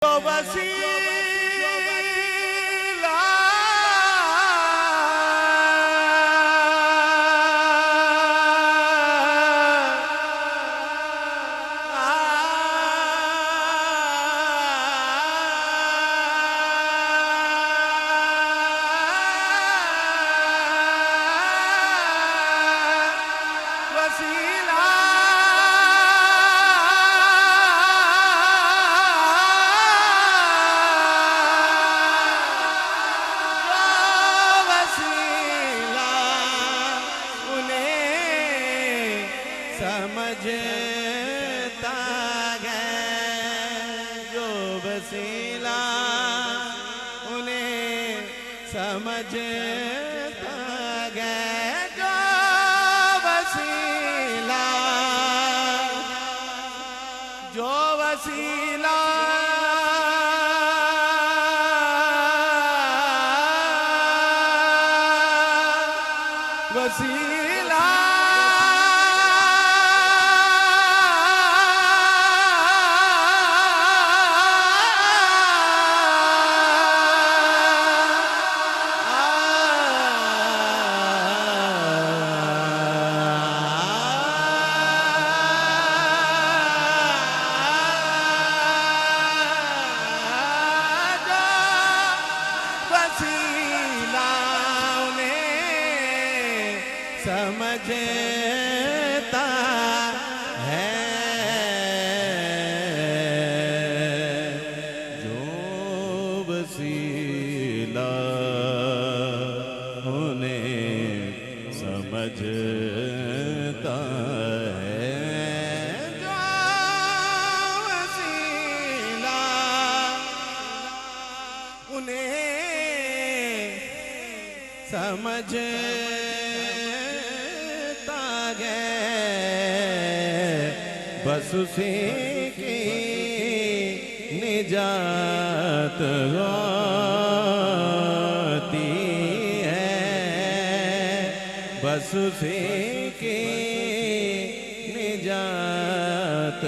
जो वसीला समझता है, जो वसीला उन्हें समझता है, जो वसीला वसीला समझता है, जो वसीला उन्हें समझता है, जो वसीला उन्हें समझ बस उसी की निजात होती है, बस उसी की निजात